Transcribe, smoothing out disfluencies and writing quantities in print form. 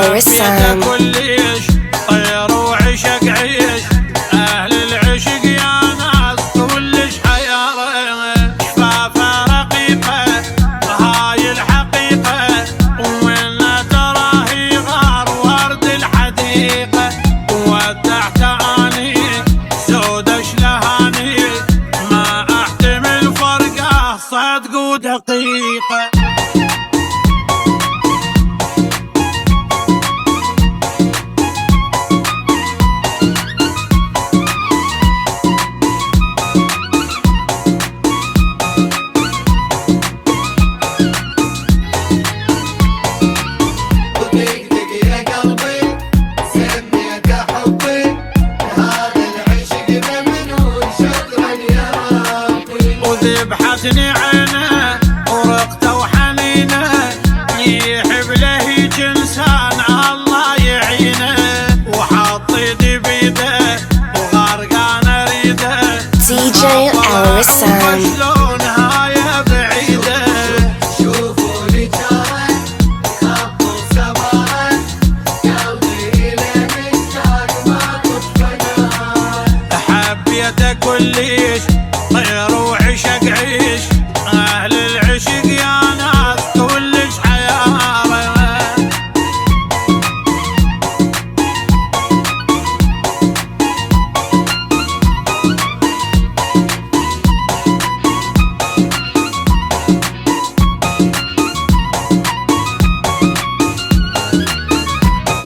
Harrison. كليش طير وعشق عيش أهل العشق يا ناس كلش حيارة شفافة رقيقة هاي الحقيقة وين تراه يغار ورد الحديقة ودعت أنيك سود شلهانيك ما أحتمل فرقه صدق ودقيقة. ذبحتني عيني